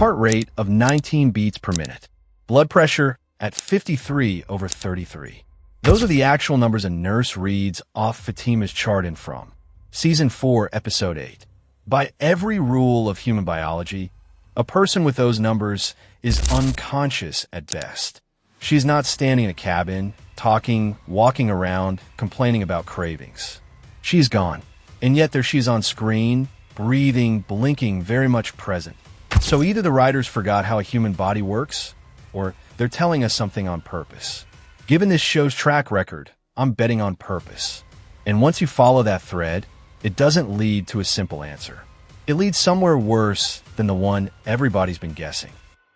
heart rate of 19 beats per minute, blood pressure at 53/33. Those are the actual numbers a nurse reads off Fatima's chart in from Season 4, Episode 8. By every rule of human biology, a person with those numbers is unconscious at best. She's not standing in a cabin, talking, walking around, complaining about cravings. She's gone, and yet there she's on screen, breathing, blinking, very much present. So either the writers forgot how a human body works, or they're telling us something on purpose. Given this show's track record, I'm betting on purpose. And once you follow that thread, it doesn't lead to a simple answer. It leads somewhere worse than the one everybody's been guessing.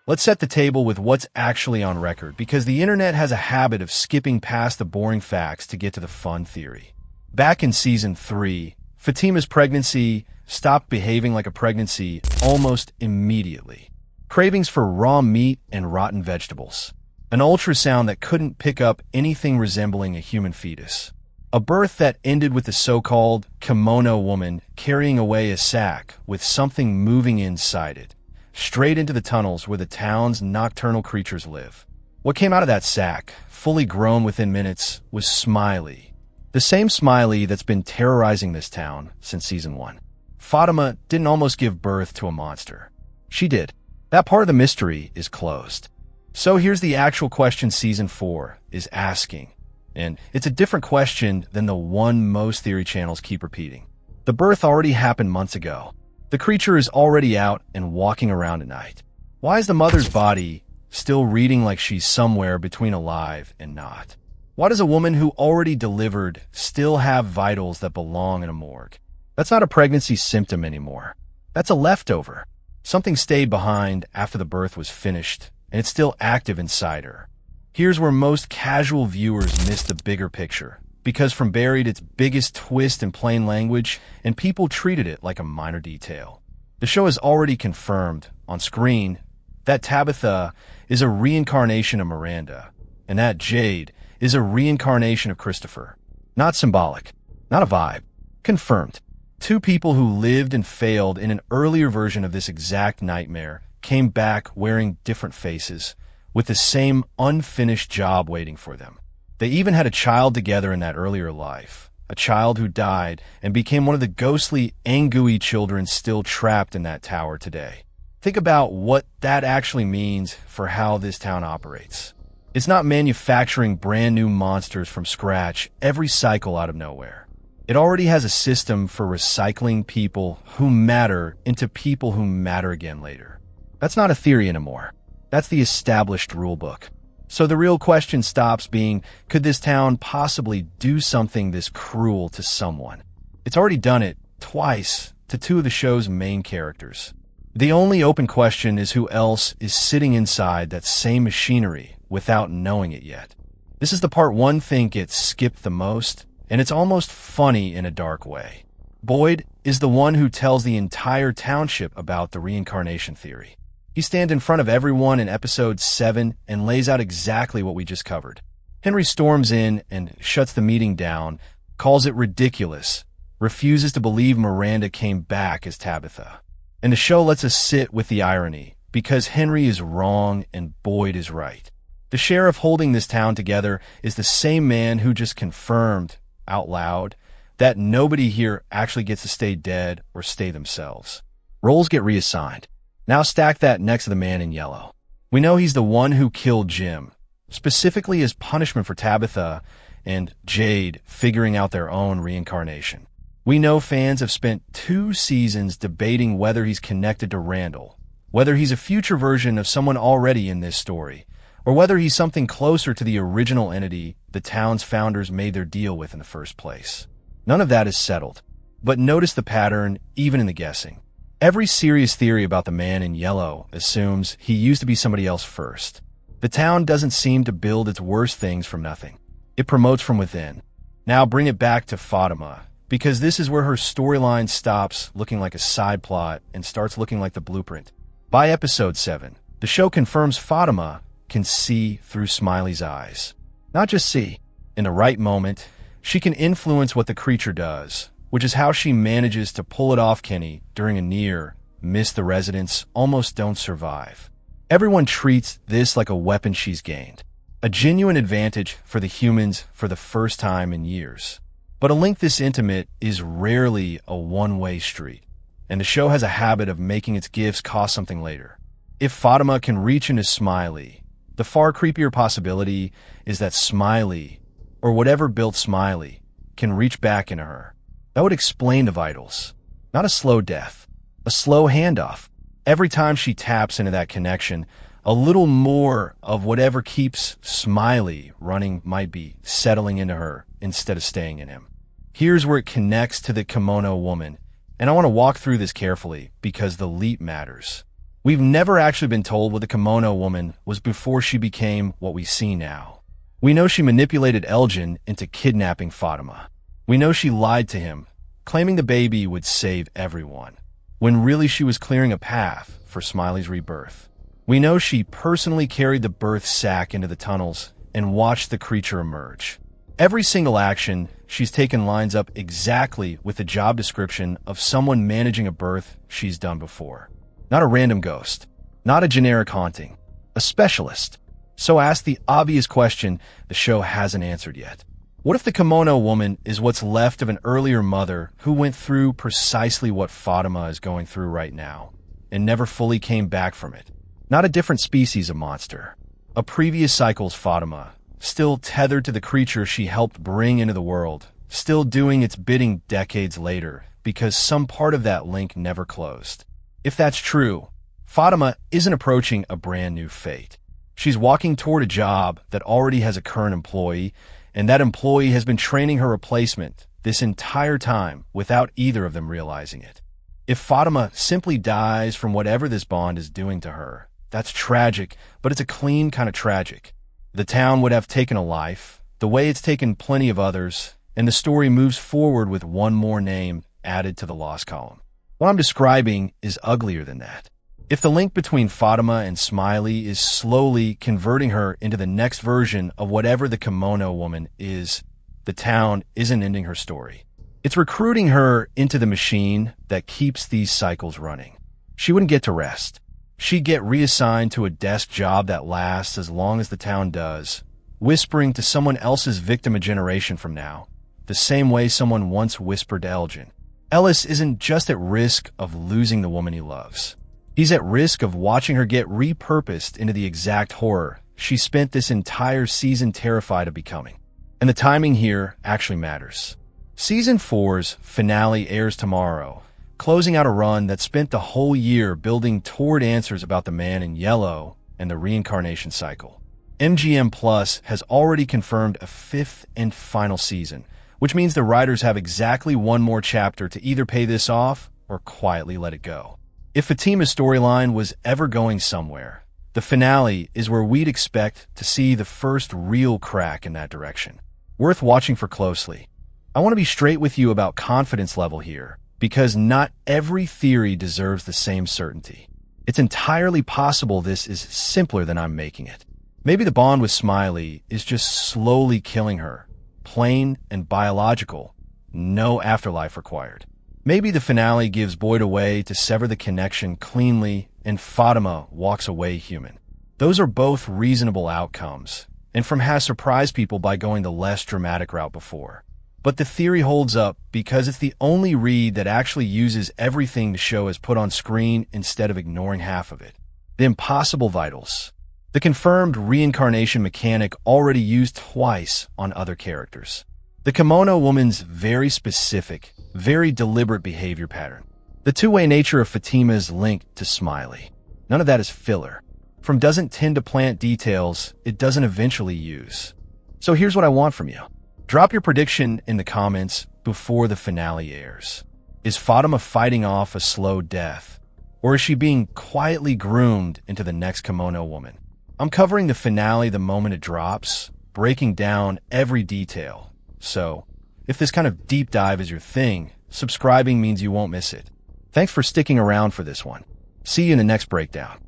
Let's set the table with what's actually on record, because the internet has a habit of skipping past the boring facts to get to the fun theory. Back in Season 3, Fatima's pregnancy stopped behaving like a pregnancy almost immediately. Cravings for raw meat and rotten vegetables. An ultrasound that couldn't pick up anything resembling a human fetus. A birth that ended with the so-called Kimono Woman carrying away a sack with something moving inside it, straight into the tunnels where the town's nocturnal creatures live. What came out of that sack, fully grown within minutes, was Smiley. The same Smiley that's been terrorizing this town since Season 1. Fatima didn't almost give birth to a monster. She did. That part of the mystery is closed. So here's the actual question Season 4 is asking. And it's a different question than the one most theory channels keep repeating. The birth already happened months ago. The creature is already out and walking around at night. Why is the mother's body still reading like she's somewhere between alive and not? Why does a woman who already delivered still have vitals that belong in a morgue? That's not a pregnancy symptom anymore. That's a leftover. Something stayed behind after the birth was finished, and it's still active inside her. Here's where most casual viewers miss the bigger picture, because from buried its biggest twist in plain language, and people treated it like a minor detail. The show has already confirmed, on screen, that Tabitha is a reincarnation of Miranda, and that Jade is a reincarnation of Christopher. Not symbolic, not a vibe. Confirmed. Two people who lived and failed in an earlier version of this exact nightmare came back wearing different faces, with the same unfinished job waiting for them. They even had a child together in that earlier life, a child who died and became one of the ghostly Angui children still trapped in that tower today. Think about what that actually means for how this town operates. It's not manufacturing brand new monsters from scratch every cycle out of nowhere. It already has a system for recycling people who matter into people who matter again later. That's not a theory anymore. That's the established rulebook. So the real question stops being, could this town possibly do something this cruel to someone? It's already done it twice to two of the show's main characters. The only open question is who else is sitting inside that same machinery without knowing it yet. This is the part one think gets skipped the most, and it's almost funny in a dark way. Boyd is the one who tells the entire township about the reincarnation theory. He stands in front of everyone in Episode 7 and lays out exactly what we just covered. Henry storms in and shuts the meeting down, calls it ridiculous, refuses to believe Miranda came back as Tabitha. And the show lets us sit with the irony, because Henry is wrong and Boyd is right. The sheriff holding this town together is the same man who just confirmed, out loud, that nobody here actually gets to stay dead or stay themselves. Roles get reassigned. Now stack that next to the man in yellow. We know he's the one who killed Jim, specifically as punishment for Tabitha and Jade figuring out their own reincarnation. We know fans have spent 2 seasons debating whether he's connected to Randall, whether he's a future version of someone already in this story, or whether he's something closer to the original entity the town's founders made their deal with in the first place. None of that is settled, but notice the pattern even in the guessing. Every serious theory about the man in yellow assumes he used to be somebody else first. The town doesn't seem to build its worst things from nothing. It promotes from within. Now bring it back to Fatima, because this is where her storyline stops looking like a side plot and starts looking like the blueprint. By Episode 7, the show confirms Fatima can see through Smiley's eyes. Not just see. In the right moment, she can influence what the creature does, which is how she manages to pull it off Kenny during a near miss the residence, almost don't survive. Everyone treats this like a weapon she's gained, a genuine advantage for the humans for the first time in years. But a link this intimate is rarely a one-way street, and the show has a habit of making its gifts cost something later. If Fatima can reach into Smiley, the far creepier possibility is that Smiley, or whatever built Smiley, can reach back into her. That would explain the vitals. Not a slow death, a slow handoff. Every time she taps into that connection, a little more of whatever keeps Smiley running might be settling into her instead of staying in him. Here's where it connects to the Kimono Woman, and I want to walk through this carefully because the leap matters. We've never actually been told what the Kimono Woman was before she became what we see now. We know she manipulated Elgin into kidnapping Fatima. We know she lied to him, claiming the baby would save everyone, when really she was clearing a path for Smiley's rebirth. We know she personally carried the birth sack into the tunnels and watched the creature emerge. Every single action she's taken lines up exactly with the job description of someone managing a birth she's done before. Not a random ghost, not a generic haunting, a specialist. So ask the obvious question the show hasn't answered yet. What if the Kimono Woman is what's left of an earlier mother who went through precisely what Fatima is going through right now and never fully came back from it? Not a different species of monster. A previous cycle's Fatima, still tethered to the creature she helped bring into the world, still doing its bidding decades later because some part of that link never closed. If that's true, Fatima isn't approaching a brand new fate. She's walking toward a job that already has a current employee, and that employee has been training her replacement this entire time without either of them realizing it. If Fatima simply dies from whatever this bond is doing to her, that's tragic, but it's a clean kind of tragic. The town would have taken a life, the way it's taken plenty of others, and the story moves forward with one more name added to the loss column. What I'm describing is uglier than that. If the link between Fatima and Smiley is slowly converting her into the next version of whatever the Kimono Woman is, the town isn't ending her story. It's recruiting her into the machine that keeps these cycles running. She wouldn't get to rest. She'd get reassigned to a desk job that lasts as long as the town does, whispering to someone else's victim a generation from now, the same way someone once whispered to Elgin. Ellis isn't just at risk of losing the woman he loves. He's at risk of watching her get repurposed into the exact horror she spent this entire season terrified of becoming. And the timing here actually matters. Season 4's finale airs tomorrow, closing out a run that spent the whole year building toward answers about the man in yellow and the reincarnation cycle. MGM Plus has already confirmed a 5th and final season, which means the writers have exactly one more chapter to either pay this off or quietly let it go. If Fatima's storyline was ever going somewhere, the finale is where we'd expect to see the first real crack in that direction. Worth watching for closely. I want to be straight with you about confidence level here, because not every theory deserves the same certainty. It's entirely possible this is simpler than I'm making it. Maybe the bond with Smiley is just slowly killing her. Plain and biological, no afterlife required. Maybe the finale gives Boyd a way to sever the connection cleanly and Fatima walks away human. Those are both reasonable outcomes, and From has surprised people by going the less dramatic route before. But the theory holds up because it's the only read that actually uses everything the show has put on screen instead of ignoring half of it. The impossible vitals. The confirmed reincarnation mechanic already used twice on other characters. The Kimono Woman's very specific, very deliberate behavior pattern. The two-way nature of Fatima's link to Smiley. None of that is filler. From doesn't tend to plant details it doesn't eventually use. So here's what I want from you. Drop your prediction in the comments before the finale airs. Is Fatima fighting off a slow death? Or is she being quietly groomed into the next Kimono Woman? I'm covering the finale the moment it drops, breaking down every detail. So, if this kind of deep dive is your thing, subscribing means you won't miss it. Thanks for sticking around for this one. See you in the next breakdown.